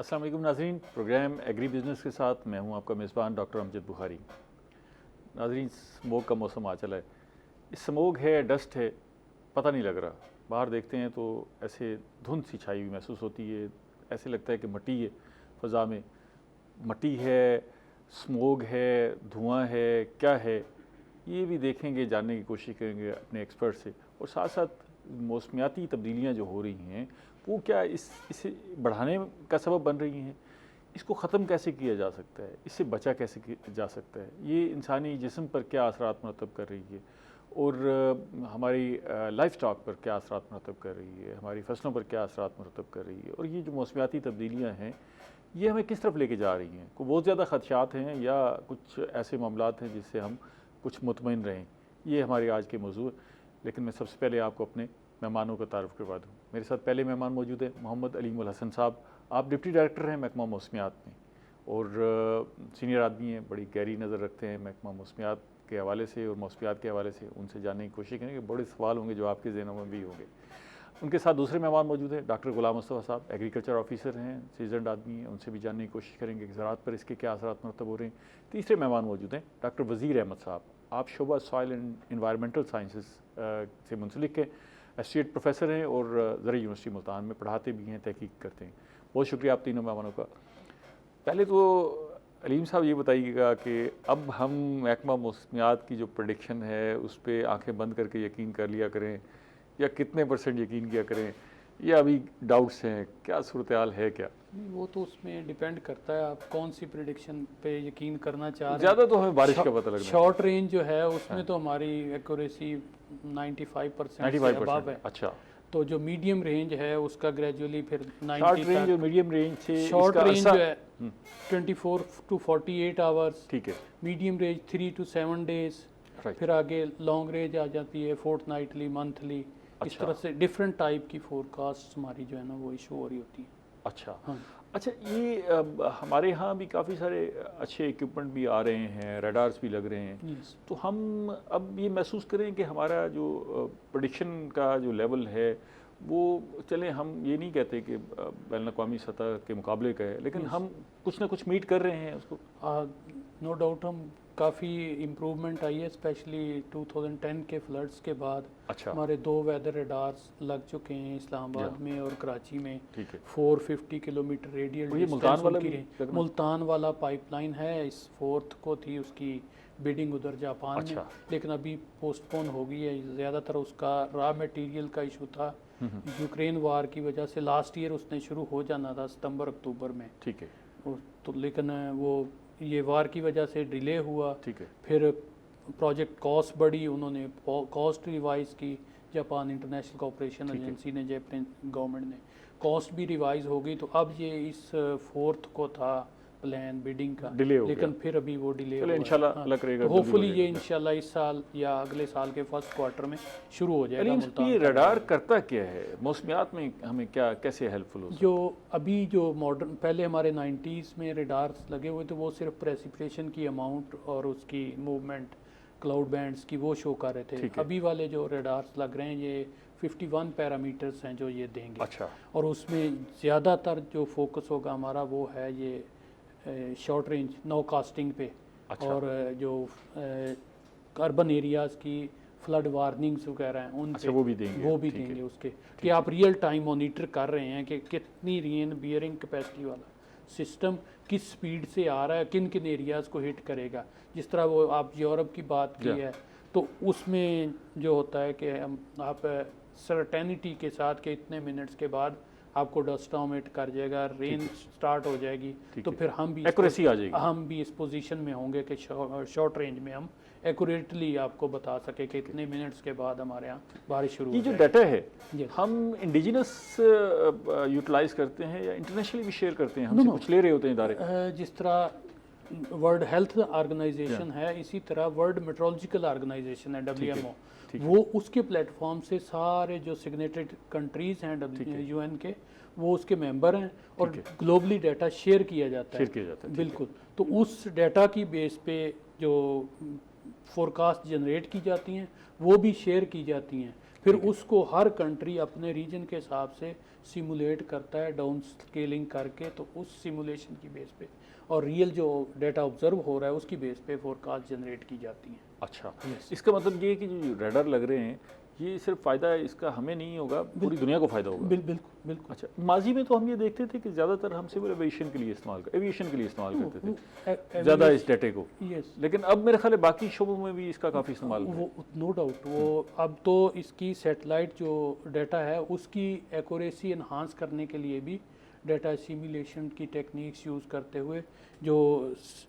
अस्सलाम वालेकुम नाज़रीन, प्रोग्राम एग्री बिज़नेस के साथ मैं हूं आपका मेज़बान डॉक्टर अमजद बुखारी। नाज़रीन, स्मोक का मौसम आ चला है। इस स्मोक है, डस्ट है, पता नहीं लग रहा। बाहर देखते हैं तो ऐसे धुंध सी छाई हुई महसूस होती है, ऐसे लगता है कि मिट्टी है, फ़ज़ा में मिट्टी है, स्मोक है, धुआं है, क्या है ये भी देखेंगे, जानने की कोशिश करेंगे अपने एक्सपर्ट से। और साथ साथ मौसमियाती तब्दीलियाँ जो हो रही हैं वो क्या इसे बढ़ाने का सबब बन रही हैं, इसको ख़त्म कैसे किया जा सकता है, इससे बचा कैसे किया जा सकता है, ये इंसानी जिस्म पर क्या असरात मरतब कर रही है और हमारी लाइफ स्टॉक पर क्या असरात मरतब कर रही है, हमारी फसलों पर क्या असरात मरतब कर रही है, और ये जो मौसमियाती तब्दीलियाँ हैं ये हमें किस तरफ लेके जा रही हैं। को बहुत ज़्यादा ख़दशात हैं या कुछ ऐसे मामलात हैं जिससे हम कुछ मुतमईन रहें, ये हमारे आज के मौजू है। लेकिन मैं सबसे पहले आपको अपने मेहमानों का तारुफ करवा दूँ। मेरे साथ पहले मेहमान मौजूद है मोहम्मद अलीम उल हसन साहब। आप डिप्टी डायरेक्टर हैं महकमा मौसमियात में और सीनियर आदमी हैं, बड़ी गहरी नज़र रखते हैं महकमा मौसमियात के हवाले से और मौसमियात के हवाले से। उनसे जानने की कोशिश करेंगे, बड़े सवाल होंगे जो आपके ज़हनों में भी होंगे। उनके साथ दूसरे मेहमान मौजूद हैं डॉक्टर गुलाम मुस्तफ़ा साहब, एग्रीकल्चर ऑफिसर हैं, सीजनड आदमी हैं। उनसे भी जानने की कोशिश करेंगे कि ज़राअत पर इसके क्या असरात मरतब हो रहे हैं। तीसरे मेहमान मौजूद हैं डॉक्टर वज़ीर अहमद साहब। आप शोबा सॉइल एंड इन्वायरमेंटल साइंसेस से मुंसलिक हैं, एसोसिएट प्रोफेसर हैं और ज़रई यूनिवर्सिटी मुल्तान में पढ़ाते भी हैं, तहकीक करते हैं। बहुत शुक्रिया आप तीनों मेहमानों का। पहले तो अलीम साहब ये बताइएगा कि अब हम महकमा मौसमियात की जो प्रेडिक्शन है उस पर आँखें बंद करके यकीन कर लिया करें या कितने % यकीन किया करें, या अभी डाउट्स हैं, क्या सूरत हाल है क्या? नहीं, वो तो उसमें डिपेंड करता है आप कौन सी प्रेडिक्शन पे यकीन करना चाह रहे हैं। ज़्यादा तो हमें बारिश का पता लग रहा है। शॉर्ट रेंज जो है उसमें तो हमारी एक्यूरेसी 95% से अबव है। अच्छा, तो जो मीडियम रेंज है उसका ग्रेजुअली फिर 90 शॉर्ट रेंज और मीडियम रेंज से शॉर्ट इसका रेंज जो है 24 to 48 आवर्स, ठीक है, medium range 3 to 7 days, right, फिर आगे लॉन्ग रेंज आ जाती है फोर्टनाइटली, मंथली। इस तरह से डिफरेंट टाइप की फोरकास्ट हमारी जो है ना वो इशू हो रही होती है। अच्छा। हाँ। अच्छा, ये हमारे यहाँ भी काफ़ी सारे अच्छे इक्विपमेंट भी आ रहे हैं, रडार्स भी लग रहे हैं। Yes. तो हम अब ये महसूस करें कि हमारा जो प्रेडिक्शन का जो लेवल है वो, चलें हम ये नहीं कहते कि बैनुल-अक़वामी सतह के मुकाबले का है, लेकिन हम कुछ ना कुछ मीट कर रहे हैं उसको। नो डाउट हम काफ़ी इम्प्रूवमेंट आई है, स्पेशली 2010 के फ्लड्स के बाद। अच्छा, हमारे 2 वेदर रडार्स लग चुके हैं इस्लामाबाद में और कराची में। ठीक है। 450 किलोमीटर रेडियल ये मुल्तान वाला भी लगना? मुल्तान वाला पाइपलाइन है, इस 4th को थी उसकी बिडिंग उधर जापान अच्छा। में, लेकिन अभी पोस्टपोन हो गई है। ज़्यादातर उसका रॉ मटेरियल का इशू था, यूक्रेन वार की वजह से। लास्ट ईयर उसने शुरू हो जाना था सितंबर-अक्टूबर में, ठीक है, तो लेकिन वो ये वार की वजह से डिले हुआ। ठीक है। फिर प्रोजेक्ट कॉस्ट बढ़ी, उन्होंने कॉस्ट रिवाइज़ की, जापान इंटरनेशनल कोऑपरेशन एजेंसी ने, जापान गवर्नमेंट ने कॉस्ट भी रिवाइज़ हो गई। तो अब ये इस 4th को था प्लान बिडिंग का, डिले हो लेकिन गया। फिर अभी वो डिले चलो हुआ इंशाल्लाह है। अल्लाह करेगा, तो जल्दी हो होपफुली ये जाएगा। इंशाल्लाह इस साल या अगले साल के फर्स्ट क्वार्टर में शुरू हो जाएगा। अलीम, मुल्तान ये का रडार करता क्या है मौसमियात में, हमें क्या कैसे हेल्पफुल हो सकता है? जो अभी जो मॉडर्न, पहले हमारे 90s में रडार्स लगे हुए थे, वो सिर्फ प्रेसिपिटेशन की अमाउंट और उसकी मूवमेंट, क्लाउड बैंड्स की, वो शो कर रहे थे। अभी वाले जो रडार्स लग रहे हैं ये 51 पैरामीटर्स हैं जो ये देंगे। अच्छा, और उसमें ज़्यादातर जो फोकस होगा हमारा वो है ये शॉर्ट रेंज नो कास्टिंग पे। अच्छा। और जो अर्बन एरियाज़ की फ्लड वार्निंग्स वगैरह हैं उन अच्छा, पे वो भी देंगे, वो भी ठीक है। देंगे उसके, कि आप रियल टाइम मॉनिटर कर रहे हैं कि कितनी रेन बियरिंग कैपेसिटी वाला सिस्टम किस स्पीड से आ रहा है, किन किन एरियाज़ को हिट करेगा। जिस तरह वो आप यूरोप की बात की है, तो उसमें जो होता है कि आप सर्टेनिटी के साथ के इतने मिनट्स के बाद आपको डस्ट ऑमिट कर जाएगा, रेन स्टार्ट हो जाएगी, तो फिर हम भी एक्यूरेसी आ जाएगी। हम भी इस पोजीशन में होंगे कि शॉर्ट रेंज में हम एक्यूरेटली आपको बता सके कि इतने मिनट्स के बाद हमारे यहाँ बारिश शुरू हो ये जो जाएगी। डाटा है हम इंडिजिनस यूटिलाइज करते हैं या इंटरनेशनली भी शेयर करते हैं, हमसे कुछ ले रहे होते हैं इदारे? जिस तरह वर्ल्ड हेल्थ ऑर्गेनाइजेशन है, इसी तरह वर्ल्ड मेट्रोलॉजिकल ऑर्गेनाइजेशन है WMO, वो उसके प्लेटफॉर्म से सारे जो सिग्नेटेड कंट्रीज़ हैं UN के, वो उसके मेंबर हैं और ग्लोबली डाटा शेयर किया जाता है। बिल्कुल। तो उस डाटा की बेस पे जो फोरकास्ट जनरेट की जाती हैं वो भी शेयर की जाती हैं। फिर उसको हर कंट्री अपने रीजन के हिसाब से सिमुलेट करता है डाउन स्केलिंग करके, तो उस सिमुलेशन की बेस पे और रियल जो डेटा ऑब्जर्व हो रहा है उसकी बेस पे फोरकास्ट जनरेट की जाती हैं। अच्छा, Yes. इसका मतलब ये है कि जो रडार लग रहे हैं ये सिर्फ फ़ायदा इसका हमें नहीं होगा, पूरी दुनिया को फ़ायदा होगा। बिल्कुल बिल्कुल। अच्छा, माजी में तो हम ये देखते थे कि ज़्यादातर हम सिविल एविएशन के लिए इस्तेमाल करते थे ज़्यादा इस डेटे को, यस, लेकिन अब मेरे ख्याल है बाकी शोबों में भी इसका काफ़ी इस्तेमाल है। वो नो डाउट वो अब तो इसकी सैटेलाइट जो डाटा है उसकी एक्यूरेसी इन्हांस करने के लिए भी डाटा सिमुलेशन की टेक्निक्स यूज़ करते हुए जो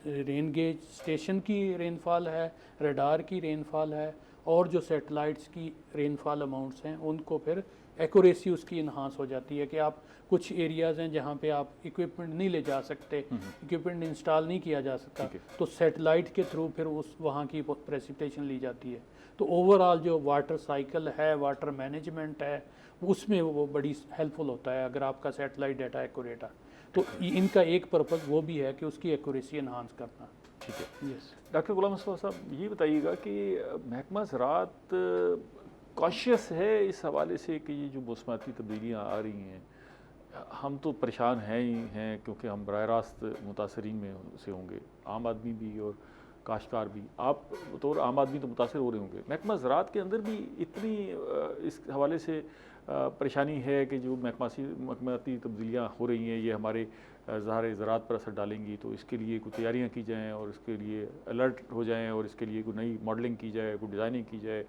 रेन गेज स्टेशन की रेनफॉल है, रडार की रेनफॉल है और जो सैटेलाइट्स की रेनफॉल अमाउंट्स हैं उनको फिर एक्यूरेसी उसकी इन्हांस हो जाती है कि आप कुछ एरियाज़ हैं जहाँ पे आप इक्विपमेंट नहीं ले जा सकते, इक्विपमेंट इंस्टॉल नहीं किया जा सकता, ठीक है। तो सैटेलाइट के थ्रू फिर उस वहाँ की प्रेसिपिटेशन ली जाती है। तो ओवरऑल जो वाटर साइकिल है, वाटर मैनेजमेंट है, उसमें वो बड़ी हेल्पफुल होता है अगर आपका सैटेलाइट डाटा एक्यूरेट है। तो इनका एक पर्पज़ वो भी है कि उसकी एक्यूरेसी इन्हांस करना। ठीक है। यस, डॉक्टर गुलाम मुस्तफ़ा साहब ये बताइएगा कि महकमा ज़राअत कॉन्शियस है इस हवाले से कि ये जो मौसमाती तब्दीलियाँ आ रही हैं, हम तो परेशान हैं ही हैं क्योंकि हम बराह रास्त मुतासरीन में से होंगे, आम आदमी भी और काश्तकार भी। आप बतौर आम आदमी तो मुतासर हो रहे होंगे, महकमा ज़राअत के अंदर भी इतनी इस हवाले से परेशानी है कि जो महकमाती तब्दीलियाँ हो रही हैं ये हमारे ज़ाहिर ज़राअत पर असर डालेंगी, तो इसके लिए कुछ तैयारियाँ की जाएँ और इसके लिए अलर्ट हो जाएँ और इसके लिए कोई नई मॉडलिंग की जाए, कोई डिज़ाइनिंग की जाए,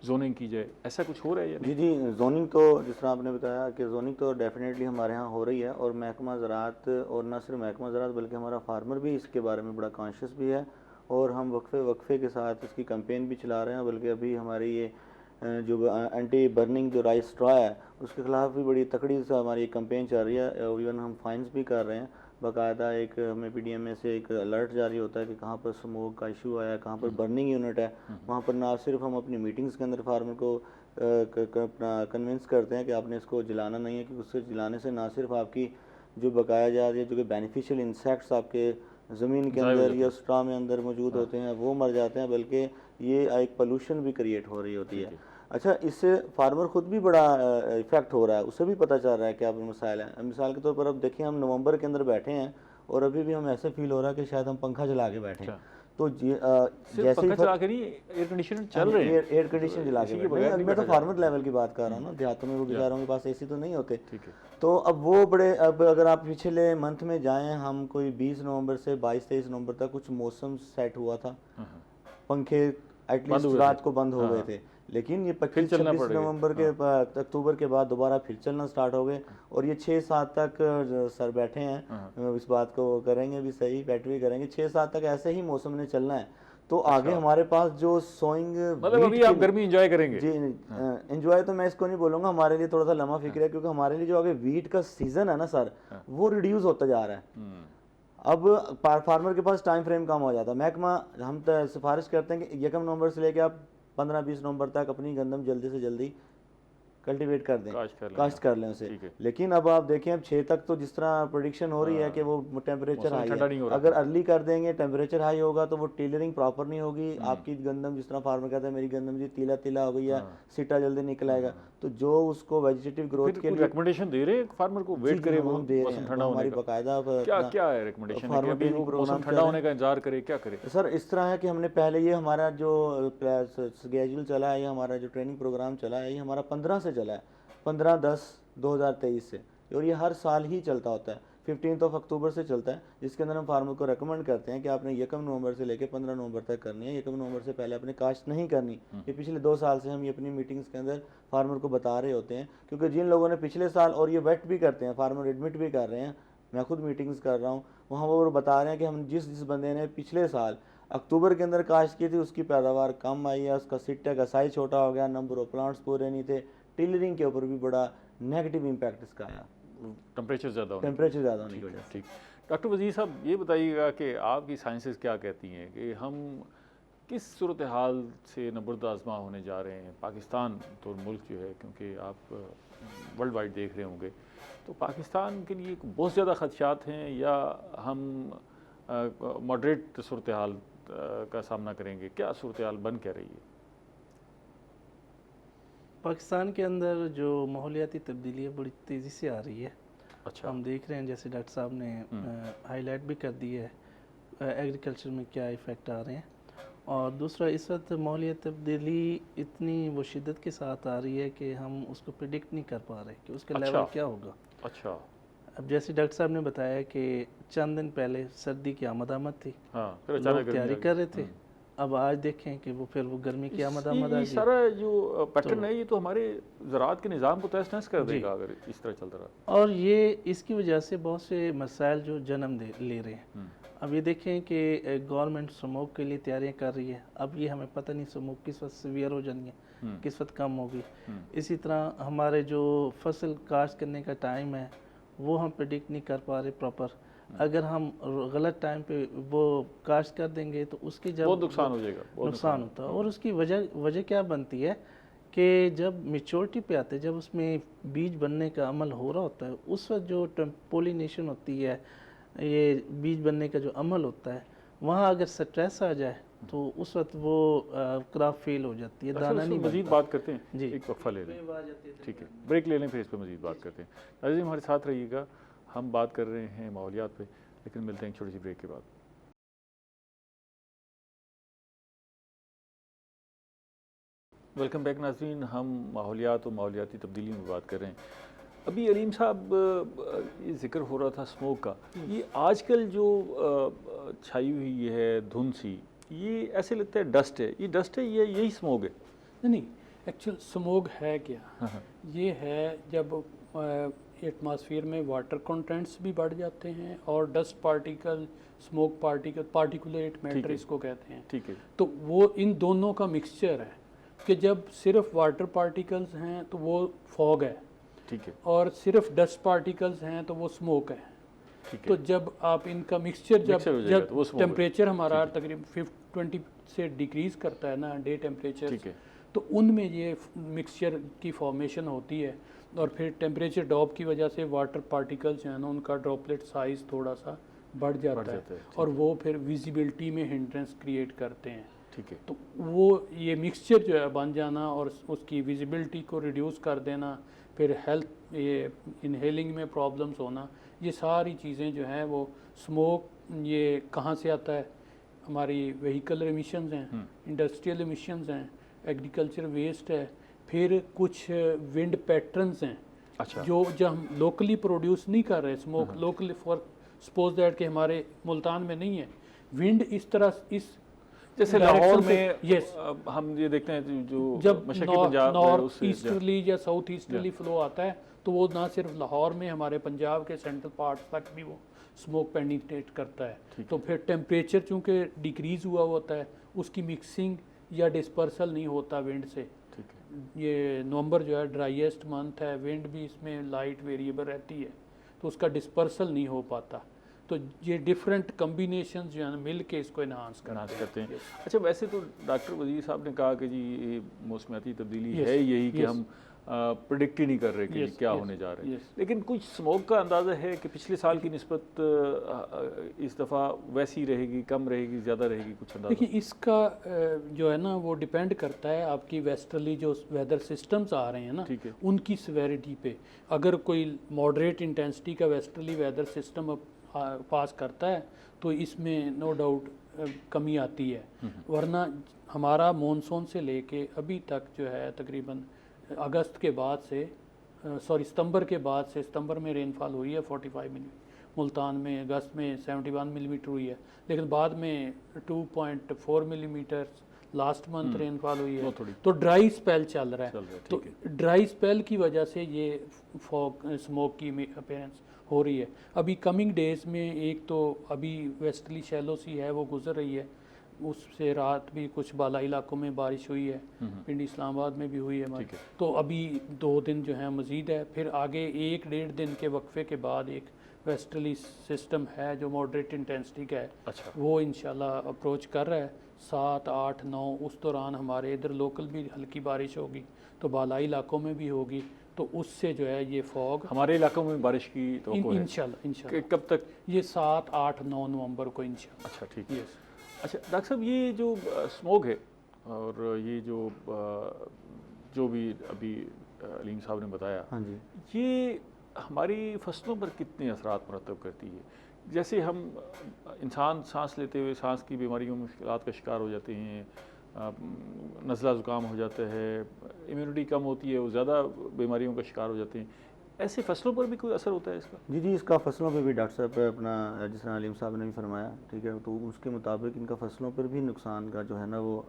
जोनिंग की जाए, ऐसा कुछ हो रहा है या नहीं? जी, जोनिंग तो जिस तरह आपने बताया कि जोनिंग तो डेफिनेटली हमारे यहाँ हो रही है और महकमा ज़राअत और न सिर्फ महकमा ज़राअत बल्कि हमारा फार्मर भी इसके बारे में बड़ा कॉन्शियस भी है और हम वक्फे के साथ इसकी कैंपेन भी चला रहे हैं। बल्कि अभी हमारी ये जो एंटी बर्निंग जो राइस स्ट्रॉ है उसके खिलाफ भी बड़ी तकड़ी से हमारी कैंपेन चल रही है। इवन हम फाइन्स भी कर रहे हैं, बाकायदा एक हमें PDMA से एक अलर्ट जारी होता है कि कहाँ पर स्मोक का इशू आया, कहाँ पर बर्निंग यूनिट है, वहाँ पर ना सिर्फ हम अपनी मीटिंग्स के अंदर फार्मर को कन्विंस करते हैं कि आपने इसको जलाना नहीं है, क्योंकि उससे जलाने से ना सिर्फ आपकी जो बकाया जा रही है जो कि बेनिफिशियल इंसेक्ट्स आपके ज़मीन के अंदर या स्ट्रा में अंदर मौजूद होते हैं वो मर जाते हैं, बल्कि ये एक पोल्यूशन भी क्रिएट हो रही होती है। अच्छा, इससे फार्मर खुद भी बड़ा इफेक्ट हो रहा है, उसे भी पता चल रहा है क्या मसाइल हैं। मिसाल के तौर पर अब देखिए हम नवंबर के अंदर बैठे हैं और अभी भी हमें ऐसे फील हो रहा है कि शायद हम पंखा चला के बैठे हैं। तो जैसे ही चला के नहीं, एयर कंडीशनर चल रहे हैं, एयर कंडीशन चला के बैठे, मैं तो फार्मर लेवल की बात कर रहा हूँ ना, देहातों में वो बेचारों के पास AC तो नहीं होते। ठीक है। तो अब वो बड़े, अब अगर आप पिछले मंथ में जाएं, हम कोई 20 नवंबर से 22-23 नवंबर तक कुछ मौसम सेट हुआ था, पंखे एटलीस्ट रात को बंद हो गए थे, लेकिन ये 25-26 नवंबर के अक्टूबर के बाद दोबारा फिर चलना स्टार्ट हो गए और ये 6-7 तक सर बैठे हैं, इस बात को करेंगे भी सही, बैटरी करेंगे 6-7 तक ऐसे ही मौसम ने चलना है। तो आगे हमारे पास जो सोइंग, मतलब अभी आप गर्मी एंजॉय करेंगे? जी, एंजॉय तो मैं इसको नहीं बोलूँगा, हमारे लिए थोड़ा सा लम्हा फिक्र है, क्योंकि हमारे लिए जो आगे वीट का सीज़न है ना सर, वो रिड्यूस होता जा रहा है। अब फार्मर के पास टाइम फ्रेम कम हो जाता है। महकमा हम तो सिफारिश करते हैं कि 1 नवंबर से लेकर आप 15-20 नवंबर तक अपनी गंदम जल्दी से जल्दी कल्टीवेट कर दें, काश्त कर लें उसे। लेकिन अब आप देखें, अब 6 तक तो जिस तरह प्रेडिक्शन हो रही है कि वो टेम्परेचर हाई है, अगर अर्ली कर देंगे टेम्परेचर हाई होगा तो वो टेलरिंग प्रॉपर नहीं होगी, आपकी गंदम जिस तरह फार्मर कहता है मेरी गंदम जी तीला तीला हो गई है, सिटा जल्दी निकल आएगा, तो जो उसको वेजिटेटिव ग्रोथ के लिए रिकमेंडेशन दे रहे हैं फार्मर को, वेट करे, हम दे रहे हैं, हमारी बाकायदा क्या है रिकमेंडेशन, मौसम ठंडा होने का इंतजार करे, क्या करे? सर इस तरह है कि हमने पहले ये हमारा जो स्केड्यूल चला है, ये हमारा जो ट्रेनिंग प्रोग्राम चला है, ये हमारा 15 से चला है, 15/10/2023 से, और ये हर साल ही चलता होता है। 15 अक्टूबर से चलता है, जिसके अंदर हम फार्मर को रेकमेंड करते हैं कि आपने 1 नवंबर से लेकर 15 नवंबर तक करनी है, 1 नवंबर से पहले आपने काश्त नहीं करनी। ये पिछले 2 साल से हम ये अपनी मीटिंग्स के अंदर फार्मर को बता रहे होते हैं, क्योंकि जिन लोगों ने पिछले साल, और ये वेट भी करते हैं, फार्मर एडमिट भी कर रहे हैं, मैं खुद मीटिंग्स कर रहा हूँ, वहाँ वो बता रहे हैं कि हम जिस बंदे ने पिछले साल अक्टूबर के अंदर काश्त की थी उसकी पैदावार कम आई है, उसका सिट्टे का साइज छोटा हो गया, नंबर ऑफ प्लांट्स पूरे नहीं थे, टिलरिंग के ऊपर भी बड़ा नेगेटिव इम्पैक्ट इसका आया, टेम्परेचर ज़्यादा होने की वजह से। ठीक, डॉक्टर वज़ीर साहब ये बताइएगा कि आपकी साइंसेस क्या कहती हैं कि हम किस सूरत हाल से नबर्द आज़मा होने जा रहे हैं? पाकिस्तान तो मुल्क जो है, क्योंकि आप वर्ल्ड वाइड देख रहे होंगे, तो पाकिस्तान के लिए बहुत ज़्यादा खदशात हैं या हम मॉडरेट सूरत हाल का सामना करेंगे? क्या सूरत हाल बन क्या रही है? पाकिस्तान के अंदर जो माहौलियाती तब्दीली है बड़ी तेज़ी से आ रही है। अच्छा। हम देख रहे हैं जैसे डॉक्टर साहब ने हाईलाइट भी कर दी है एग्रीकल्चर में क्या इफ़ेक्ट आ रहे हैं। और दूसरा, इस वक्त माहौलियाती तब्दीली इतनी वो शिद्दत के साथ आ रही है कि हम उसको प्रिडिक्ट नहीं कर पा रहे कि उसका लेवल क्या होगा। अच्छा। अब जैसे डॉक्टर साहब ने बताया कि चंद दिन पहले सर्दी की आमद थी, हाँ, फिर लोग अचानक तैयारी कर रहे थे। अब आज देखें कि वो फिर वो गर्मी की आमद आ ये गई। सारा जो पैटर्न है ये तो हमारे ज़राअत के निज़ाम को तहस नहस कर देगा अगर इस तरह चलता रहा। और ये इसकी वजह से बहुत से मसाइल जो जन्म ले रहे हैं। अब ये देखें कि गवर्नमेंट स्मोक के लिए तैयारियां कर रही है। अब ये हमें पता नहीं स्मोक किस वक्त सीवियर हो जानी है, किस वक्त कम होगी। इसी तरह हमारे जो फसल काश्त करने का टाइम है वो हम प्रेडिक्ट नहीं कर पा रहे प्रॉपर। अगर हम गलत टाइम पे वो काश्त कर देंगे तो उसकी जब बहुत नुकसान हो जाएगा, नुकसान होता है। और उसकी वजह क्या बनती है कि जब मेच्योरिटी पे आते हैं, जब उसमें बीज बनने का अमल हो रहा होता है, उस वक्त जो पोलिनेशन होती है, ये बीज बनने का जो अमल होता है, वहाँ अगर स्ट्रेस आ जाए तो उस वक्त वो क्रॉप फेल हो जाती है, दाना नहीं मजीद बनता। बात करते हैं जी, एक वक्फा ले लें, ठीक है, ब्रेक ले लें, फिर इस पर मजीद बात करते हैं। नाज़रीन हमारे साथ रहिएगा, हम बात कर रहे हैं माहौलियात पे, लेकिन मिलते हैं एक छोटी सी ब्रेक के बाद। वेलकम बैक नाज़रीन, हम माहौलियात और माहौलियाती तब्दीली में बात कर रहे हैं। अभी अलीम साहब ये जिक्र हो रहा था स्मोक का, ये आजकल जो छाई हुई है धुंध सी, ये ऐसे लगता है डस्ट है, ये डस्ट है, ये यही स्मोक है? नहीं, एक्चुअल स्मोक है क्या? ये है जब एटमॉस्फेयर में वाटर कंटेंट्स भी बढ़ जाते हैं और dust particle, smoke particle, particulate matter इसको कहते हैं। ठीक है। तो वो इन दोनों का मिक्सचर है कि जब सिर्फ वाटर पार्टिकल्स हैं तो वो फॉग है, ठीक है, और सिर्फ डस्ट पार्टिकल्स हैं तो वो स्मोक है। तो जब आप इनका मिक्सचर जब टेम्परेचर हमारा तकरीबन 20 से डिक्रीज करता है ना डे टेम्परेचर, तो उनमें ये मिक्सचर की फॉर्मेशन होती है। और फिर टेम्परेचर ड्रॉप की वजह से वाटर पार्टिकल्स जो है ना उनका ड्रॉपलेट साइज़ थोड़ा सा बढ़ जाता है और वो फिर विजिबिलिटी में हिंड्रेंस क्रिएट करते हैं। ठीक है। तो वो ये मिक्सचर जो है बन जाना और उसकी विजिबिलिटी को रिड्यूस कर देना, फिर हेल्थ ये इनहेलिंग में प्रॉब्लम्स होना, ये सारी चीज़ें जो हैं वो स्मोक ये कहाँ से आता है? हमारी व्हीकल एमिशंस हैं, इंडस्ट्रियल एमिशंस हैं, एग्रीकल्चर वेस्ट है, फिर कुछ विंड पैटर्न्स हैं। अच्छा। जो हम लोकली प्रोड्यूस नहीं कर रहे smoke, locally for suppose that कि हमारे मुल्तान में नहीं है विंड इस तरह, इस जैसे लाहौर में यस हम ये देखते हैं जो जब नॉर्थ ईस्टर्ली या साउथ ईस्टर्ली फ्लो आता है तो वो ना सिर्फ लाहौर में, हमारे पंजाब के सेंट्रल पार्ट्स तक भी वो स्मोक पेनिट्रेट करता है। तो फिर टेम्परेचर चूँकि डिक्रीज़ हुआ होता है, उसकी मिक्सिंग या डिस्पर्सल नहीं होता विंड से। ये नवंबर जो है ड्राइएस्ट मंथ है, विंड भी इसमें लाइट वेरिएबल रहती है, तो उसका डिस्पर्सल नहीं हो पाता। तो ये डिफरेंट कम्बिनेशन जो है ना मिल के इसको इन्हांस करते हैं। अच्छा, वैसे तो डॉक्टर वजीर साहब ने कहा कि जी ये मौसमियाती तब्दीली है यही कि हम प्रेडिक्ट ही नहीं कर रहे कि क्या होने जा रहा है। लेकिन कुछ स्मोक का अंदाज़ा है कि पिछले साल की निस्बत इस दफ़ा वैसी रहेगी, कम रहेगी, ज़्यादा रहेगी, कुछ अंदाज़ा? देखिए इसका जो है ना वो डिपेंड करता है आपकी वेस्टर्ली जो वेदर सिस्टम्स आ रहे हैं ना, उनकी सिवेरिटी पे। अगर कोई मॉडरेट इंटेंसिटी का वेस्टर्ली वेदर सिस्टम पास करता है तो इसमें नो डाउट कमी आती है। वरना हमारा मॉनसून से लेके अभी तक जो है तकरीबन अगस्त के बाद से सितंबर के बाद से, सितंबर में रेनफॉल हुई है 45 मिलीमीटर, मुल्तान में अगस्त में 71 मिलीमीटर हुई है, लेकिन बाद में 2.4 मिलीमीटर लास्ट मंथ रेनफॉल हुई है। तो ड्राई स्पेल चल रहा है। तो ड्राई स्पेल की वजह से ये फॉग स्मोक की अपीयरेंस हो रही है। अभी कमिंग डेज में एक तो अभी वेस्टर्ली शैलो सी है वो गुजर रही है, उससे रात भी कुछ बाला इलाकों में बारिश हुई है, पिंडी इस्लामाबाद में भी हुई है। तो अभी 2 दिन जो है मज़ीद है, फिर आगे 1-1.5 दिन के वक्फे के बाद एक वेस्टर्ली सिस्टम है जो मॉडरेट इंटेंसिटी का है। अच्छा। वो इंशाल्लाह अप्रोच कर रहा है 7, 8, 9 उस दौरान हमारे इधर लोकल भी हल्की बारिश होगी, तो बालाई इलाकों में भी होगी, तो उससे जो है ये फॉग हमारे इलाकों में बारिश की तो इंशाल्लाह कब तक? ये 7, 8, 9 नवंबर को इंशाल्लाह। अच्छा, ठीक है। अच्छा डॉक्टर साहब, ये जो स्मोक है और ये जो जो भी अभी अलीम साहब ने बताया, हाँ जी। ये हमारी फसलों पर कितने असरात मरतब करती है? जैसे हम इंसान सांस लेते हुए सांस की बीमारियों मुश्किलात का शिकार हो जाते हैं, नज़ला ज़ुकाम हो जाता है, इम्यूनिटी कम होती है, वो ज़्यादा बीमारियों का शिकार हो जाते हैं, ऐसे फसलों पर भी कोई असर होता है इसका? जी जी, इसका फसलों पे भी डॉक्टर साहब अपना जिस तरह अलीम साहब ने भी फरमाया, ठीक है, तो उसके मुताबिक इनका फसलों पर भी नुकसान का जो है ना वो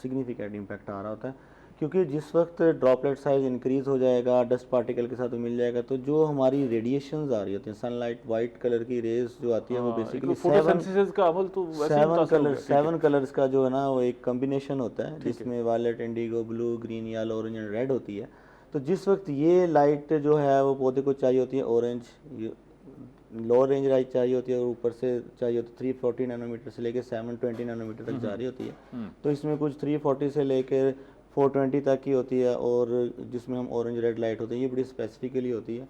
सिग्निफिकेंट इम्पैक्ट आ रहा होता है, क्योंकि जिस वक्त ड्रॉपलेट साइज इंक्रीज़ हो जाएगा, डस्ट पार्टिकल के साथ वो मिल जाएगा, तो जो हमारी रेडिएशंस आ रही होती हैं, सनलाइट वाइट कलर की रेज जो आती है वो बेसिकली फोटोसिंथेसिस का अमल तो वैसे ही मुतासर हो गया। 7 कलर्स का जो है ना वो एक कम्बिनेशन होता है, जिसमें violet, indigo, blue, green, yellow, orange and red होती है। तो जिस वक्त ये लाइट जो है वो पौधे को चाहिए होती है ऑरेंज, लोअर रेंज लाइट चाहिए होती है, और ऊपर से चाहिए होती है 340 नैनोमीटर से लेकर 720 नैनोमीटर तक जा रही होती है। तो इसमें कुछ 340 से लेकर 420 तक की होती है, और जिसमें हम ऑरेंज रेड लाइट होती है, ये बड़ी स्पेसिफिकली होती है।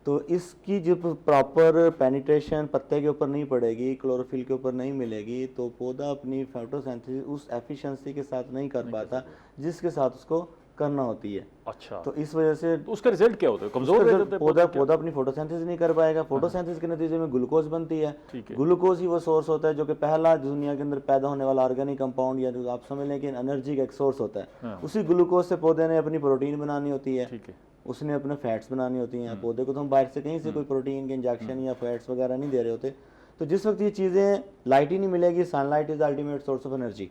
तो इसकी जब प्रॉपर पेनिट्रेशन पत्ते के ऊपर नहीं पड़ेगी, क्लोरोफिल के ऊपर नहीं मिलेगी, तो पौधा अपनी फोटोसिंथेसिस उस एफिशिएंसी के साथ नहीं कर पाता जिसके साथ उसको करना होती है। अच्छा, तो इस वजह से तो उसका रिजल्ट क्या होता है? कमजोर रह जाता है पौधा अपनी फोटोसिंथेसिस नहीं कर पाएगा। फोटोसिंथेसिस के नतीजे में ग्लूकोज बनती है। ग्लूकोज ही वो सोर्स होता है जो कि पहला दुनिया के अंदर पैदा होने वाला ऑर्गेनिक कंपाउंड, या जो आप समझ लें कि एनर्जी का एक सोर्स होता है। उसी ग्लूकोज से पौधे ने अपनी प्रोटीन बनानी होती है, उसने अपने फैट्स बनानी होती हैं। पौधे को तो हम बाहर से कहीं से कोई प्रोटीन के इंजेक्शन या फैट्स वगैरह नहीं दे रहे होते। तो जिस वक्त ये चीज़ें लाइट ही नहीं मिलेगी, sunlight is ultimate source of energy.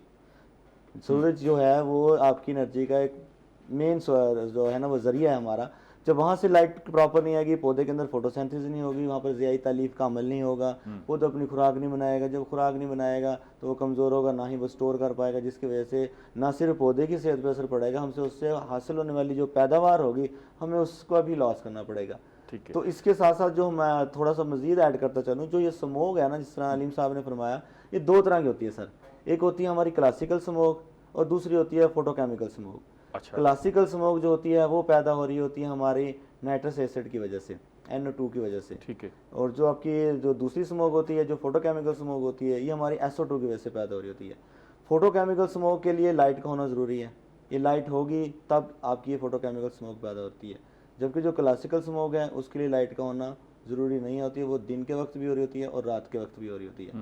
सूरज जो है वो आपकी एनर्जी का एक मेन जो है ना वो जरिया है हमारा। जब वहाँ से लाइट प्रॉपर नहीं आएगी, पौधे के अंदर फोटोसिंथेसिस नहीं होगी, वहाँ पर ज़ियाई तालीफ का अमल नहीं होगा, पौधा अपनी खुराक नहीं बनाएगा। जब खुराक नहीं बनाएगा तो वो कमज़ोर होगा, ना ही वो स्टोर कर पाएगा, जिसकी वजह से ना सिर्फ पौधे की सेहत पर असर पड़ेगा, हमसे उससे हासिल होने वाली जो पैदावार होगी हमें उसको भी लॉस करना पड़ेगा। तो इसके साथ साथ जो मैं थोड़ा सा मज़ीद ऐड करता चलूँ, जो ये स्मोक है ना, जिस तरह अलीम साहब ने फरमाया, ये 2 तरह की होती है सर। एक होती है हमारी क्लासिकल स्मोक और दूसरी होती है फोटोकेमिकल स्मोक। अच्छा। क्लासिकल स्मोक जो होती है वो पैदा हो रही होती है हमारी नाइट्रस एसिड की वजह से, NO2 की वजह से। ठीक है। और जो आपकी जो दूसरी स्मोक होती है, जो फोटोकेमिकल स्मोक होती है, ये हमारी SO2 की वजह से पैदा हो रही होती है। फोटोकेमिकल स्मोक के लिए लाइट का होना ज़रूरी है, ये लाइट होगी तब आपकी ये फोटोकेमिकल स्मोक पैदा होती है। जबकि जो क्लासिकल स्मोक है उसके लिए लाइट का होना ज़रूरी नहीं होती है, वो दिन के वक्त भी हो रही होती है और रात के वक्त भी हो रही होती है।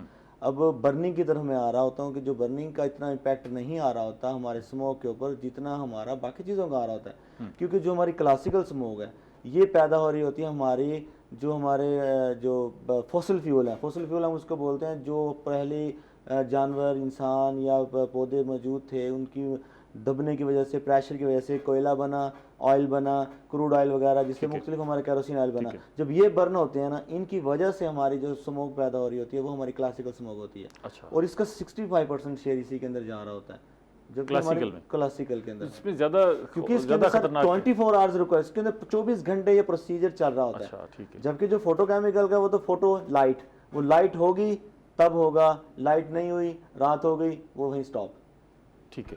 अब बर्निंग की तरफ मैं आ रहा होता हूँ कि जो बर्निंग का इतना इम्पैक्ट नहीं आ रहा होता हमारे स्मोक के ऊपर जितना हमारा बाकी चीज़ों का आ रहा होता है, क्योंकि जो हमारी क्लासिकल स्मोक है ये पैदा हो रही होती है हमारी जो हमारे जो फॉसिल फ्यूल है। फॉसिल फ्यूल हम उसको बोलते हैं जो पहले जानवर, इंसान या पौधे मौजूद थे, उनकी दबने की वजह से, प्रेशर की वजह से कोयला बना, ऑयल बना, क्रूड ऑयल वगैरह, जिससे मुख्तलिफ हमारे केरोसिन ऑयल बना। जब ये बर्न होते हैं ना, इनकी वजह से हमारी जो स्मोक पैदा हो रही होती है वो हमारी क्लासिकल स्मोक होती है। अच्छा। और इसका 65% शेयर इसी के अंदर जा रहा होता है, जब क्लासिकल के अंदर इसमें ज़्यादा, क्योंकि इसके अंदर 24 आवर्स रिक्वायर्ड, इसके अंदर 24 घंटे ये प्रोसीजर चल रहा होता है। ठीक है। जबकि जो फोटोकेमिकल का वो तो फोटो लाइट, वो लाइट होगी तब होगा, लाइट नहीं हुई, रात हो गई, वो वहीं स्टॉप। ठीक है।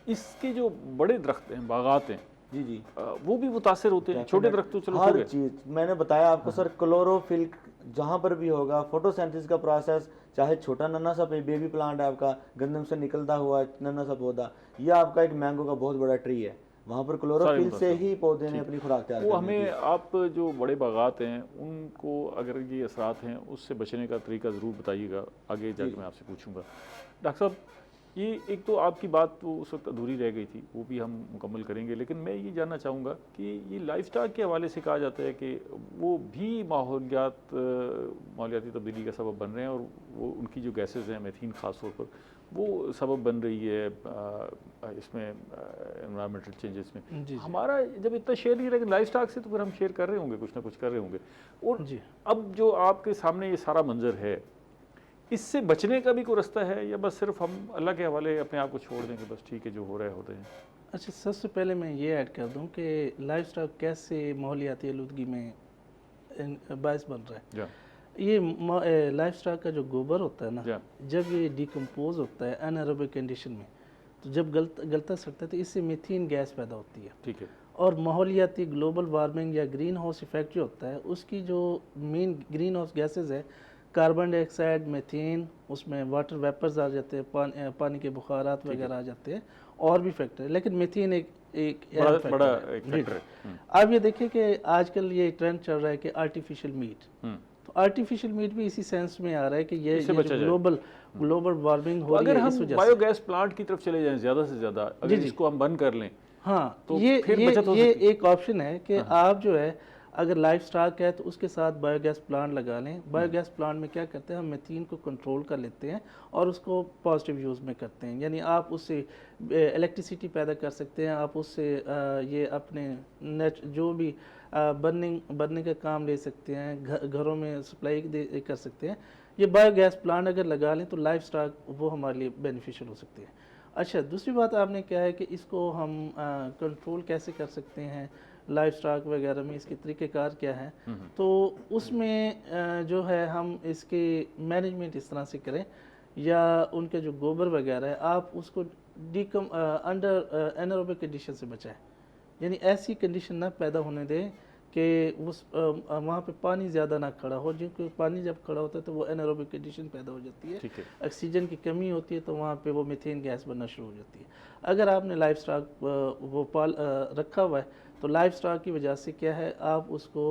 इसके जो बड़े दरख्त हैं, बागात हैं, जी जी, वो भी मुतासर होते हैं। छोटे दरख्त तो चलो हर चीज़ मैंने बताया आपको सर, क्लोरोफिल जहाँ पर भी होगा, फोटोसिंथेसिस का प्रोसेस, चाहे छोटा नन्हा सा बेबी प्लांट है आपका, गंदम से निकलता हुआ नन्हा सा पौधा, या आपका एक मैंगो का बहुत बड़ा ट्री है, वहाँ पर क्लोरोफिल से ही पौधे ने अपनी खुराक तैयार वो हमें आप जो बड़े बागात हैं उनको अगर ये असरात हैं उससे बचने का तरीका ज़रूर बताइएगा, आगे जाकर मैं आपसे पूछूंगा। डॉक्टर साहब, ये एक तो आपकी बात तो उस वक्त अधूरी रह गई थी, वो भी हम मुकम्मल करेंगे, लेकिन मैं ये जानना चाहूँगा कि ये लाइफस्टाइल के हवाले से कहा जाता है कि वो भी माहौलियाती तब्दीली का सबब बन रहे हैं, और वो उनकी जो गैसेज हैं, मेथीन ख़ास तौर पर, वो सबब बन रही है इसमें एनवायरमेंटल चेंजेस में। हमारा जब इतना शेयर नहीं, लेकिन लाइफस्टाइल से तो फिर हम शेयर कर रहे होंगे, कुछ ना कुछ कर रहे होंगे। और अब जो आपके सामने ये सारा मंजर है, इससे बचने का भी कोई रास्ता है, या बस सिर्फ हम अल्लाह के हवाले अपने आप को छोड़ देंगे, बस ठीक है जो हो रहा है होते हैं? अच्छा, सबसे पहले मैं ये ऐड कर दूं कि लाइफस्टाइल कैसे माहौलियाती आलूदगी में बायस बन रहा है। ये लाइफस्टाइल का जो गोबर होता है ना, जब ये डिकम्पोज होता है एनारोबिक कंडीशन में, तो जब गलता सकता है तो इससे मीथेन गैस पैदा होती है। ठीक है। और माहौलियाती ग्लोबल वार्मिंग या ग्रीन हाउस इफेक्ट जो होता है, उसकी जो मेन ग्रीन हाउस गैसेज है, कार्बन डाइऑक्साइड, मीथेन, उसमें वाटर वेपर्स आ जाते हैं, पानी के बुखारात वगैरह आ जाते हैं, और भी फैक्टर है, लेकिन मीथेन एक एक बड़ा अहम बड़ा फैक्टर है। एक जी। फैक्टर है। आप ये देखिए कि आजकल ये ट्रेंड चल रहा है कि आर्टिफिशियल मीट, तो आर्टिफिशियल मीट भी इसी सेंस में आ रहा है कि ये इससे जो बचा जाए। ग्लोबल वार्मिंग तो हो रही अगर है इस हम वजह से। बायोगैस प्लांट की तरफ चले जाएं ज़्यादा से ज़्यादा, अगर जी। इसको हम बंद कर लें हाँ, तो ये फिर ये बचत हो ये सकती है। एक ऑप्शन है कि आप जो है अगर लाइफ स्टॉक है तो उसके साथ बायोगैस प्लांट लगा लें। बायोगैस प्लांट में क्या करते हैं, हम मीथेन को कंट्रोल कर लेते हैं और उसको पॉजिटिव यूज़ में करते हैं। यानी आप उससे इलेक्ट्रिसिटी पैदा कर सकते हैं, आप उससे ये अपने जो भी बर्निंग का काम ले सकते हैं, घरों में सप्लाई कर सकते हैं। ये बायोगैस प्लांट अगर लगा लें तो लाइफ स्टॉक वो हमारे लिए बेनिफिशियल हो सकती है। अच्छा, दूसरी बात आपने क्या है कि इसको हम कंट्रोल कैसे कर सकते हैं, लाइफ स्टॉक वगैरह में इसके तरीक़ेकार क्या है। तो उसमें जो है हम इसके मैनेजमेंट इस तरह से करें, या उनके जो गोबर वगैरह है आप उसको अंडर एनारोबिक कंडीशन से बचाएं। यानी ऐसी कंडीशन ना पैदा होने दें कि उस वहाँ पे पानी ज़्यादा ना खड़ा हो, क्योंकि पानी जब खड़ा होता है तो वो एनारोबिक कंडीशन पैदा हो जाती है, ठीक है। ऑक्सीजन की कमी होती है, तो वहाँ पे वो मीथेन गैस बनना शुरू हो जाती है। अगर आपने लाइफ स्टॉक वो रखा हुआ है तो लाइफ स्टॉक की वजह से क्या है, आप उसको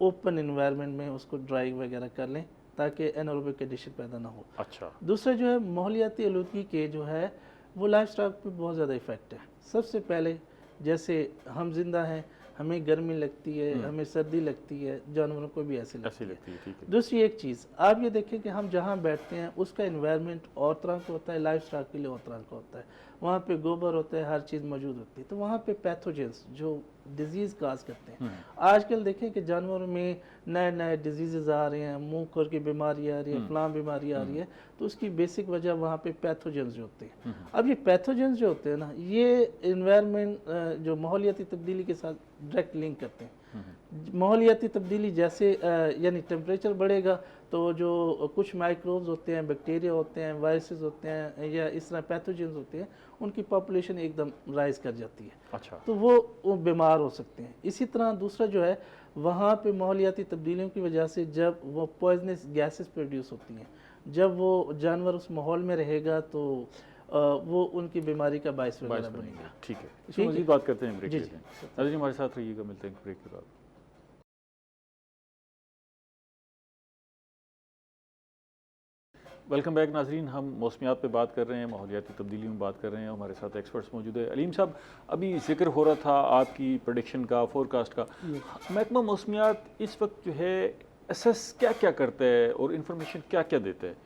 ओपन इन्वायरमेंट में उसको ड्राई वगैरह कर लें ताकि एनारोबिक कंडीशन पैदा ना हो। अच्छा। दूसरा जो है माहौलियाती आलूदगी के जो है वो लाइफ स्टॉक पे बहुत ज़्यादा इफ़ेक्ट है। सबसे पहले जैसे हम जिंदा हैं, हमें गर्मी लगती है, हमें सर्दी लगती है, जानवरों को भी ऐसे लगती है। ठीक है। दूसरी एक चीज़ आप ये देखें कि हम जहाँ बैठते हैं उसका इन्वायरमेंट और तरह का होता है, लाइफ स्टॉक के लिए और तरह का होता है। वहाँ पे गोबर होता है, हर चीज़ मौजूद होती है, तो वहाँ पे पैथोजेंस जो डिजीज़ काज करते हैं। आजकल देखें कि जानवरों में नए नए डिजीज़ आ रहे हैं, मुंह खुर की बीमारी आ रही है, फलां बीमारी आ रही है, तो उसकी बेसिक वजह वहाँ पे पैथोजेंस जो होते हैं। अब ये पैथोजेंस जो होते हैं ना, ये इन्वायरमेंट जो माहौलियाती तब्दीली के साथ डायरेक्ट लिंक करते हैं। माहौलियाती तब्दीली जैसे यानी टेम्परेचर बढ़ेगा तो जो कुछ माइक्रोब्स होते हैं, बैक्टीरिया होते हैं, वायरसेस होते हैं, या इस तरह पैथोजेंस होते हैं, उनकी पॉपुलेशन एकदम राइज कर जाती है। अच्छा। तो वो बीमार हो सकते हैं। इसी तरह दूसरा जो है, वहाँ पे माहौलियाती तब्दीलियों की वजह से जब वो पॉइजनस गैसेस प्रोड्यूस होती हैं, जब वो जानवर उस माहौल में रहेगा तो वो उनकी बीमारी का बायस वगैरह बनेगा। ठीक है, इसमें मज़ीद बात करते हैं, ब्रेक जी, लेते हैं। नाज़रीन हमारे साथ रहिएगा, मिलते हैं ब्रेक के बाद। वेलकम बैक नाजरीन, हम मौसमियात पे बात कर रहे हैं, माहौलियाती तब्दीली में बात कर रहे हैं। हमारे साथ एक्सपर्ट्स मौजूद है। अलीम साहब, अभी जिक्र हो रहा था आपकी प्रेडिक्शन का, फोरकास्ट का। महकमा मौसमियात इस वक्त जो है असेस क्या क्या करता है और इन्फॉर्मेशन क्या क्या देता है?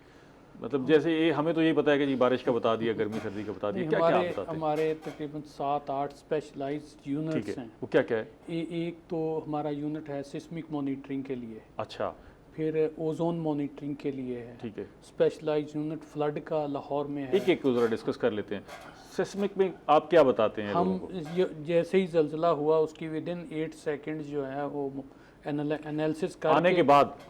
मतलब जैसे ये हमें तो यही पता है कि जी बारिश का बता दिया, गर्मी सर्दी का बता दिया, क्या क्या आप बताते हैं? हमारे तकरीबन 7-8 स्पेशलाइज्ड यूनिट्स हैं। वो क्या क्या है? एक तो हमारा यूनिट है सिस्मिक मॉनिटरिंग के लिए, अच्छा, फिर ओजोन मॉनिटरिंग के लिए है, ठीक है। स्पेशलाइज्ड यूनिट फ्लड का लाहौर में है। एक एक को ज़रा डिस्कस कर लेते हैं। सिस्मिक में आप क्या बताते हैं हम लोगों को? जैसे ही जल्जला हुआ उसकी विदिन 8 सेकंड जो है वो एनालिसिस करके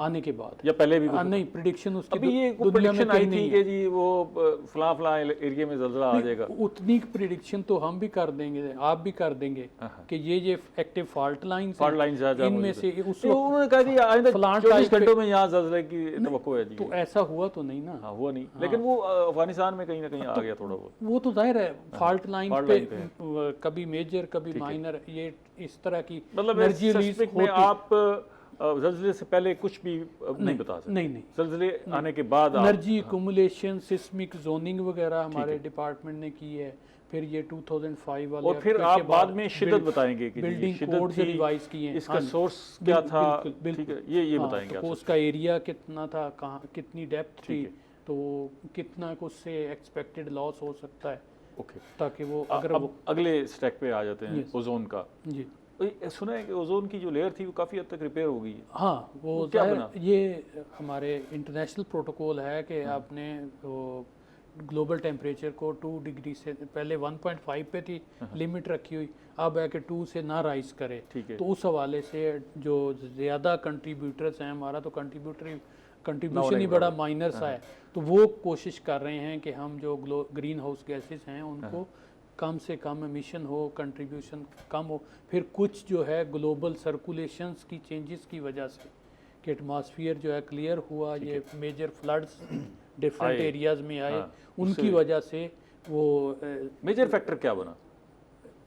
आने के बाद या पहले भी नहीं, प्रिडिक्शन उसकी अभी ये दुनिया में प्रेडिक्शन आई कहीं थी नहीं कि है। जी वो फला एरिया में जल्जला आ जाएगा। उतनी प्रिडिक्शन तो हम भी कर देंगे, आप भी कर देंगे कि ये एक्टिव फॉल्ट लाइंस इनमें से उस उन्होंने कहा जी आइंदा 24 घंटों में यहाँ जल्जले की तवक्को है जी। तो ऐसा हुआ तो नहीं ना। हाँ, हुआ नहीं, लेकिन वो अफगानिस्तान में कहीं ना कहीं आ गया थोड़ा बहुत। वो तो जाहिर है फॉल्ट लाइन पे कभी मेजर कभी माइनर, ये इस तरह की मतलब एनर्जी रिलीज में आप ज़ल्ज़ले से पहले कुछ भी नहीं बता सकते। नहीं, ज़ल्ज़ले आने के बाद एनर्जी एक्यूमुलेशन, सिस्मिक जोनिंग वगैरह हमारे डिपार्टमेंट ने की है। फिर ये 2005 वाले, और फिर आप बाद में शिद्दत बताएंगे कि बिल्डिंग कोड्स रिवाइज किए हैं, इसका सोर्स क्या था, ठीक है, ये बताएंगे। तो उसका एरिया कितना था, कहाँ कितनी डेप्थ थी, तो कितना को उससे एक्सपेक्टेड लॉस हो सकता है। ओके, ताकि वो अगर अब अगले स्टेप पे आ जाते हैं, ओजोन का। जी, सुना है कि ओजोन की जो लेयर थी वो काफ़ी हद तक रिपेयर हो गई है। हाँ, वो क्या बना? ये हमारे इंटरनेशनल प्रोटोकॉल है कि आपने ग्लोबल टेम्परेचर को 2 डिग्री से पहले 1.5 पे थी लिमिट रखी हुई, अब है कि 2 से ना राइज करे। तो उस हवाले से जो ज़्यादा कंट्रीब्यूटर्स हैं, हमारा तो कंट्रीब्यूशन ही बड़ा माइनर सा है, तो वो कोशिश कर रहे हैं कि हम जो ग्रीन हाउस गैसेस हैं उनको कम से कम एमिशन हो, कंट्रीब्यूशन कम हो। फिर कुछ जो है ग्लोबल सर्कुलेशंस की चेंजेस की वजह से कि एटमॉस्फेयर जो है क्लियर हुआ, ये मेजर फ्लड्स डिफरेंट एरियाज में आए, उनकी वजह से वो मेजर फैक्टर क्या बना?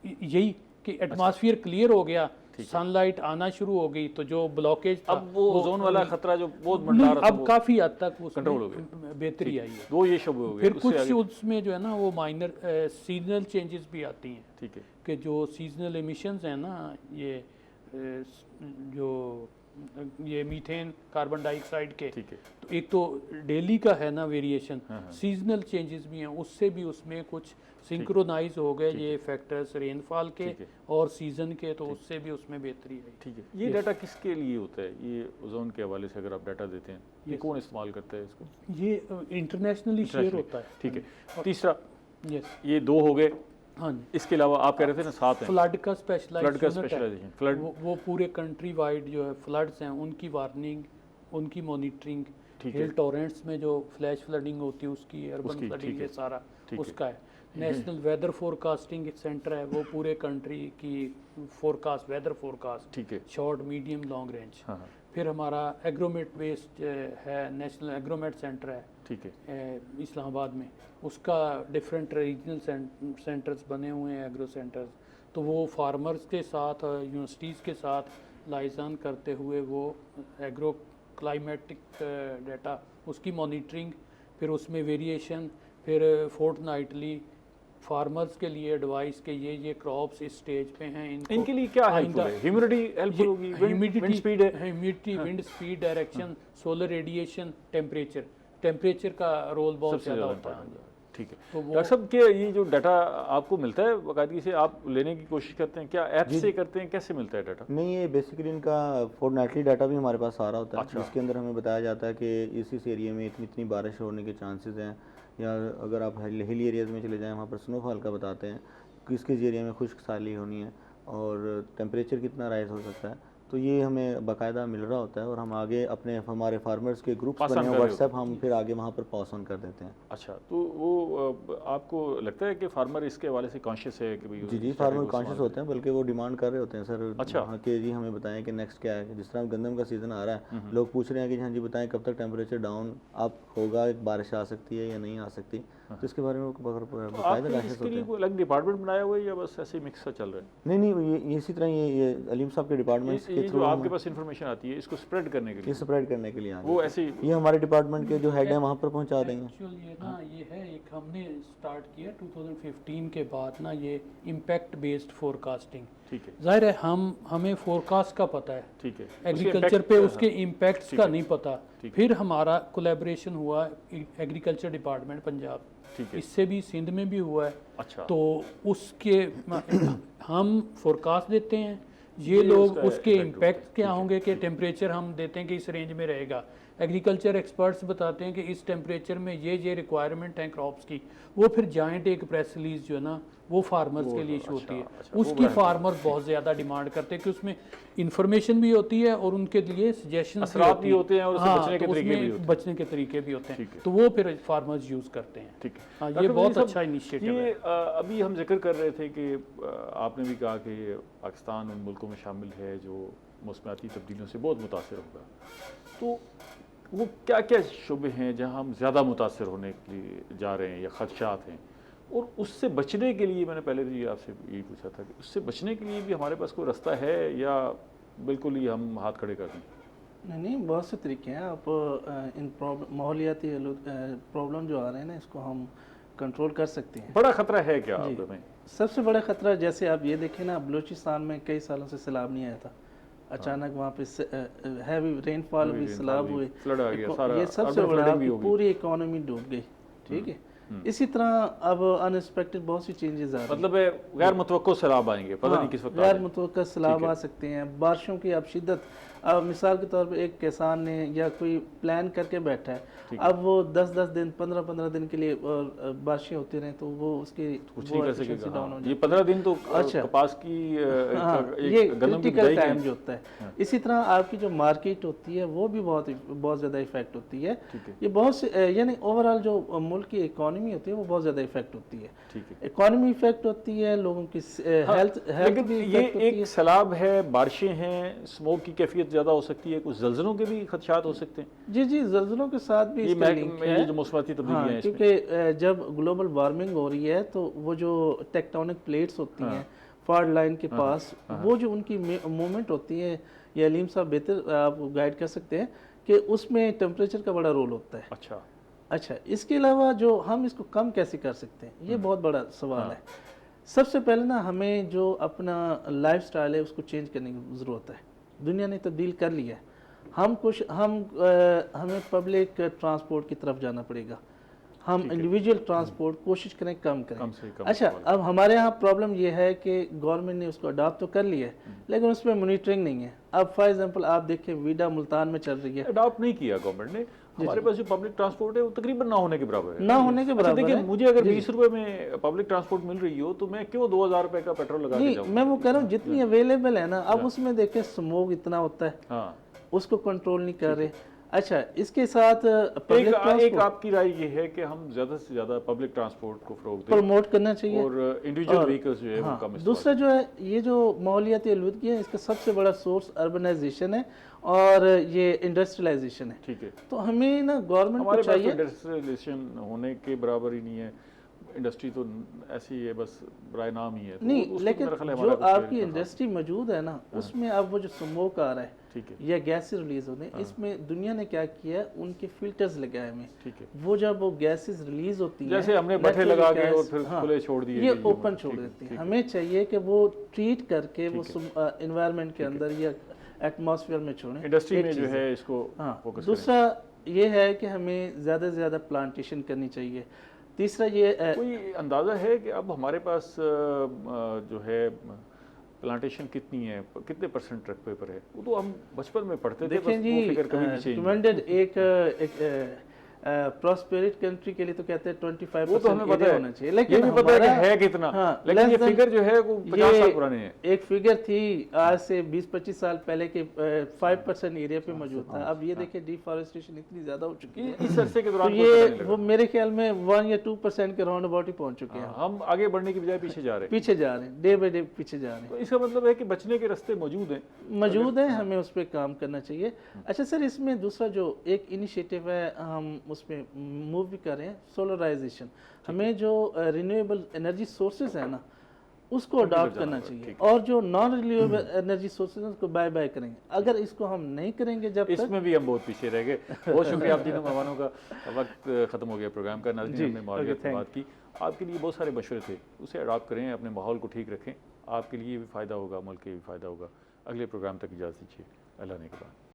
यही कि एटमॉस्फेयर क्लियर हो गया, सनलाइट आना शुरू हो गई, तो जो ब्लॉकेज था अब वो ओजोन वाला खतरा जो बहुत मंडरा रहा था अब काफ़ी हद तक कंट्रोल हो उसमें बेहतरी आई है। वो ये शब्द हो गया। फिर उससे कुछ आगे- उसमें जो है ना वो माइनर सीजनल चेंजेस भी आती हैं ठीक है, कि जो सीजनल एमिशंस हैं ना, जो ये मीथेन, कार्बन डाइऑक्साइड के, ठीक है, तो एक तो डेली का है ना वेरिएशन, हाँ, हाँ। सीजनल चेंजेस भी हैं, उससे भी उसमें कुछ सिंक्रोनाइज हो गए ये फैक्टर्स रेनफॉल के ठीक है। और सीजन के, तो उससे भी उसमें बेहतरी आई। ठीक है। ये डाटा किसके लिए होता है? ये ओजोन के हवाले से अगर आप डाटा देते हैं, ये कौन इस्तेमाल करता है इसको? ये इंटरनेशनली शेयर होता है। ठीक है। तीसरा, यस, ये 2 हो गए, हाँ जी। इसके अलावा आप कह रहे थे ना 7 हैं। फ्लड का फ्लड का स्पेशलाइजेशन, स्पेशलाइजेशन, फ्लड, वो पूरे कंट्री वाइड जो है फ्लड्स हैं उनकी वार्निंग, उनकी मॉनिटरिंग, ठीक है। हिल टॉरेंट्स में जो फ्लैश फ्लडिंग होती है उसकी, अर्बन उसकी, फ्लडिंग, ठीक ये है, सारा ठीक है। उसका है। नेशनल वेदर फोरकास्टिंग सेंटर है, वो पूरे कंट्री की फोरकास्ट, वेदर फोरकास्ट, ठीक है, शॉर्ट, मीडियम, लॉन्ग रेंज। हाँ हाँ, फिर हमारा एग्रोमेट बेस्ड है, नेशनल एग्रोमेट सेंटर है ठीक है, इस्लामाबाद में, उसका डिफरेंट रीजनल सेंटर्स बने हुए हैं, एग्रो सेंटर्स, तो वो फार्मर्स के साथ, यूनिवर्सिटीज़ के साथ लाइजान करते हुए वो एग्रो क्लाइमेटिक डाटा, उसकी मॉनिटरिंग, फिर उसमें वेरिएशन, फिर फोर्टनाइटली फार्मर्स के लिए एडवाइस के ये क्रॉप्स इस स्टेज पे हैं, इनके लिए क्या हेल्पफुल है? ह्यूमिडिटी हेल्पफुल होगी, विंड स्पीड है, humidity, wind speed, direction, solar radiation, temperature का रोल बहुत सबसे ज़्यादा ज़्यादा होता है। ठीक है। तो वो डॉक्टर साहब के ये जो डाटा आपको मिलता है बाकायदगी से, आप लेने की कोशिश करते हैं क्या? ऐप से करते हैं, कैसे मिलता है डाटा? नहीं, ये बेसिकली इनका फोर्टनाइटली डाटा भी हमारे पास आ रहा होता है, अच्छा। जिसके अंदर हमें बताया जाता है कि इस एरिया में इतनी इतनी बारिश होने के चांसेस हैं, या अगर आप हिली एरियाज़ में चले जाएं वहाँ पर स्नोफॉल का बताते हैं, किस किस एरिया में खुश्क साली होनी है और टेम्परेचर कितना राइज हो सकता है। तो ये हमें बाकायदा मिल रहा होता है और हम आगे अपने हमारे फार्मर्स के ग्रुप्स पास बने ऑन हैं कर रहे व्हाट्सएप, हम फिर आगे वहाँ पर पास ऑन कर देते हैं। अच्छा, तो वो आपको लगता है कि फार्मर इसके हवाले से कॉन्शियस है कि भाई जी जी, इस फार्मर डाटा को कॉन्शियस इस्तेमाल होते हैं, बल्कि वो डिमांड कर रहे होते हैं सर, अच्छा। हाँ, कि जी हमें बताएं कि नेक्स्ट क्या है। जिस तरह गंदम का सीज़न आ रहा है, लोग पूछ रहे हैं कि हाँ जी बताएं कब तक टेम्परेचर डाउन आप होगा, बारिश आ सकती है या नहीं आ सकती, तो इसके बारे में वो करें? तो बाकायदा आपके कॉन्शियस इसके होते लिए हैं। कोई अलग डिपार्टमेंट बनाया हुआ है या बस ऐसे ही मिक्स सा चल रहा है? नहीं, ये इसी तरह ये अलीम साहब के डिपार्टमेंट्स ये के जो थ्रू आपके पास इन्फॉर्मेशन आती है, इसको स्प्रेड करने के ये लिए स्प्रेड करने के लिए आगे वो ऐसे ही ये हमारे डिपार्टमेंट के जो हेड हैं वहाँ पर पहुँचा देंगे। एक्चुअल ये ना ये है, एक हमने स्टार्ट किया 2015 के बाद ना, ये इम्पैक्ट बेस्ड फोरकास्टिंग। ठीक है, जाहिर है हमें फोरकास्ट का पता है, ठीक है, एग्रीकल्चर पे उसके इम्पैक्ट्स का नहीं पता। ठीक फिर हमारा कोलैबोरेशन हुआ एग्रीकल्चर डिपार्टमेंट पंजाब, ठीक है, इससे भी सिंध में भी हुआ है, अच्छा, तो उसके हम फोरकास्ट देते हैं, ये लोग उसका उसके impact इम्पैक्ट क्या होंगे कि टेम्परेचर हम देते हैं कि इस रेंज में रहेगा, एग्रीकल्चर एक्सपर्ट्स बताते हैं कि इस टेम्परेचर में ये रिक्वायरमेंट है क्रॉप्स की, वो फिर जॉइंट एक प्रेस रिलीज जो है ना वो फार्मर्स के लिए इशू होती है, वो उसकी फार्मर बहुत ज़्यादा डिमांड करते हैं कि उसमें इंफॉर्मेशन भी होती है और उनके लिए सजेशन असरात भी होते हैं और उससे बचने के तरीके भी होते हैं। बचने के तरीके भी होते ठीक हैं, है। तो वो फिर फार्मर्स यूज़ करते हैं। ठीक है। हाँ, ये डॉक्टर बहुत वली अच्छा साहब, इनिशिएटिव ये है। अभी हम जिक्र कर रहे थे कि आपने भी कहा कि पाकिस्तान उन मुल्कों में शामिल है जो मौसमियाती तब्दीलियों से बहुत मुतासर होगा, तो वो क्या क्या शुबे हैं जहाँ हम ज़्यादा मुतासर होने के लिए जा रहे हैं या ख़दशात हैं, और उससे बचने के लिए मैंने पहले भी आपसे यही पूछा था कि उससे बचने के लिए भी हमारे पास कोई रास्ता है या बिल्कुल ही हम हाथ खड़े कर दें? नहीं, बहुत से तरीके हैं। आप इन माहौलियाती प्रॉब्लम जो आ रहे हैं ना, इसको हम कंट्रोल कर सकते हैं। बड़ा ख़तरा है क्या जी। आप में? सबसे बड़ा ख़तरा, जैसे आप ये देखें ना, बलूचिस्तान में कई सालों से सैलाब नहीं आया था, अचानक वहाँ पे हैवी रेनफॉल हुई, सैलाब हुए, फ्लड आ गया, सारा ये सबसे urban बड़ा, flooding भी आपकी होगी। पूरी इकोनॉमी डूब गई। ठीक है, इसी तरह अब अनएक्सपेक्टेड बहुत सी चेंजेस आ रही हैं। मतलब है गैर मुतवक्को सैलाब आएंगे, पता नहीं किस वक्त आ गैर जाए। मुतवक्का सैलाब आ सकते हैं, बारिशों की अब शिद्दत। अब मिसाल के तौर पे एक किसान ने या कोई प्लान करके बैठा है, अब वो 10-10 दिन 15-15 दिन के लिए बारिशें होती रहें, तो वो उसकी कुछ नहीं कर efficiency सकेगा। डाउन हो हाँ, जाती ये 15 दिन तो अच्छा। कपास की हाँ, एक ये गन्नम की क्रिटिकल बिजाई टाइम की- जो होता है। इसी तरह आपकी जो मार्केट होती है वो भी बहुत ज़्यादा इफेक्ट होती है। ठीक है, ये बहुत से यानी ओवरऑल जो मुल्क की इकोनॉमी होती है वो बहुत ज़्यादा इफेक्ट होती है। ठीक है। इकोनॉमी इफेक्ट होती है, लोगों की हेल्थ लेकिन भी ये इफेक्ट होती एक है। सैलाब है, बारिशें हैं, स्मोक की कैफियत ज़्यादा हो सकती है, कुछ जल्जलों के भी खदशात हो सकते हैं। जी जी, जल्जलों के साथ भी ये इसका लिंक ये है। जो मौसमाती तब्दीलियाँ हाँ, हैं इसमें। क्योंकि जब ग्लोबल वार्मिंग हो रही है तो वो जो टेक्टोनिक प्लेट्स होती हैं फॉल्ट लाइन के पास वो जो उनकी मूवमेंट होती है, ये अलीम साहब बेहतर आप गाइड कर सकते हैं कि उसमें टेम्परेचर का बड़ा रोल होता है। अच्छा, इसके अलावा जो हम इसको कम कैसे कर सकते हैं, ये बहुत बड़ा सवाल है। सबसे पहले ना हमें जो अपना लाइफस्टाइल है उसको चेंज करने की ज़रूरत है। दुनिया ने तब्दील कर लिया है, हमें पब्लिक ट्रांसपोर्ट की तरफ जाना पड़ेगा, हम इंडिविजुअल ट्रांसपोर्ट कोशिश करें कम करें। अच्छा, अब हमारे यहाँ प्रॉब्लम ये है कि गवर्नमेंट ने उसको अडॉप्ट तो कर लिया है, लेकिन उसमें मॉनिटरिंग नहीं है। अब फॉर एग्जांपल आप देखें वीडा मुल्तान में चल रही है, अडॉप्ट नहीं किया गवर्नमेंट ने। हमारे पास जो पब्लिक ट्रांसपोर्ट है वो तकरीबन ना होने के बराबर है। ना होने के बराबर देखिए, है। मुझे अगर 20 रुपए में पब्लिक ट्रांसपोर्ट मिल रही हो तो मैं क्यों 2000 रुपए का पेट्रोल लगा के जाऊँ? मैं वो कह रहा हूँ जितनी अवेलेबल है ना, अब उसमें देखें स्मोक इतना होता है, हाँ, उसको कंट्रोल नहीं कर रहे। अच्छा, इसके साथ एक आपकी राय ये है कि हम ज्यादा से ज्यादा पब्लिक ट्रांसपोर्ट को फरोग दें प्रमोट करना चाहिए और इंडिविजुअल व्हीकल्स जो है वो कम। दूसरा जो है, ये जो माहौलियाती आलूदगी है, इसका सबसे बड़ा सोर्स अर्बनाइजेशन है और ये इंडस्ट्रियलाइजेशन है। ठीक है, तो हमें ना गवर्नमेंट को चाहिए, इंडस्ट्रियलाइजेशन होने के बराबर ही नहीं है। इंडस्ट्री तो ऐसी है, बस बराए नाम ही है। तो नहीं, लेकिन जो आपकी इंडस्ट्री मौजूद है ना, उसमें अब वो जो स्मोक आ रहा है, ठीक है, या गैसेस रिलीज होने, इसमें दुनिया ने क्या किया है, उनके फिल्टर्स लगाए हुए। ठीक है, वो जब वो गैसेस रिलीज होती है, जैसे हमने भट्ठे लगा के और फिर खुले छोड़ दिए, ये ओपन छोड़ देती है। हमें चाहिए कि वो ट्रीट करके वो एनवायरनमेंट के अंदर या एटमॉस्फेयर में छोड़ें। इंडस्ट्री में जो है इसको फोकस। दूसरा ये है कि हमें ज़्यादा से ज़्यादा प्लांटेशन करनी चाहिए। तीसरा ये कोई अंदाज़ा है कि अब हमारे पास जो है प्लांटेशन कितनी है, कितने परसेंट रकबे पर है? वो तो हम बचपन में पढ़ते थे, देखें जी, रिकमेंडेड एक प्रॉस्पेरिट कंट्री के लिए तो कहते हैं 25% वो तो हमें पता होना चाहिए, लेकिन ये भी पता है कि है कितना। लेकिन ये फिगर जो है वो 50 साल पुराने हैं। एक फिगर थी आज से 20-25 साल पहले के 5% एरिया पे मौजूद था। अब ये देखिए डिफॉरेस्टेशन इतनी ज्यादा हो चुकी है इस अरसे के दौरान, तो ये वो मेरे ख्याल में 1 या 2% के राउंड अबाउट ही पहुंच चुके हैं। हम आगे बढ़ने की बजाय पीछे जा रहे हैं, डे बाई डे पीछे जा रहे हैं। तो इसका मतलब है कि बचने के रास्ते मौजूद हैं, हमें उस पर काम करना चाहिए। अच्छा सर, इसमें दूसरा जो एक इनिशिएटिव है, हम उसमें मूव भी कर रहे हैं, सोलराइजेशन। हमें जो रिन्यूएबल एनर्जी सोर्सेज है ना, उसको अडॉप्ट करना चाहिए, और जो नॉन रिन्यूएबल एनर्जी सोर्सेज हैं उसको बाय बाय करेंगे। अगर इसको हम नहीं करेंगे, जब इसमें भी हम बहुत पीछे रह गए। बहुत शुक्रिया आप तीनों मेहमानों का। वक्त खत्म हो गया प्रोग्राम का। नाज़रीन, हमने माहौलियत की बात की, आपके लिए बहुत सारे मशवरे थे, उसे अडॉप्ट करें, अपने माहौल को ठीक रखें, आपके लिए भी फ़ायदा होगा, मुल्क के भी फ़ायदा होगा। अगले प्रोग्राम तक इजाज़त दीजिए, अल्लाह ने के बाद।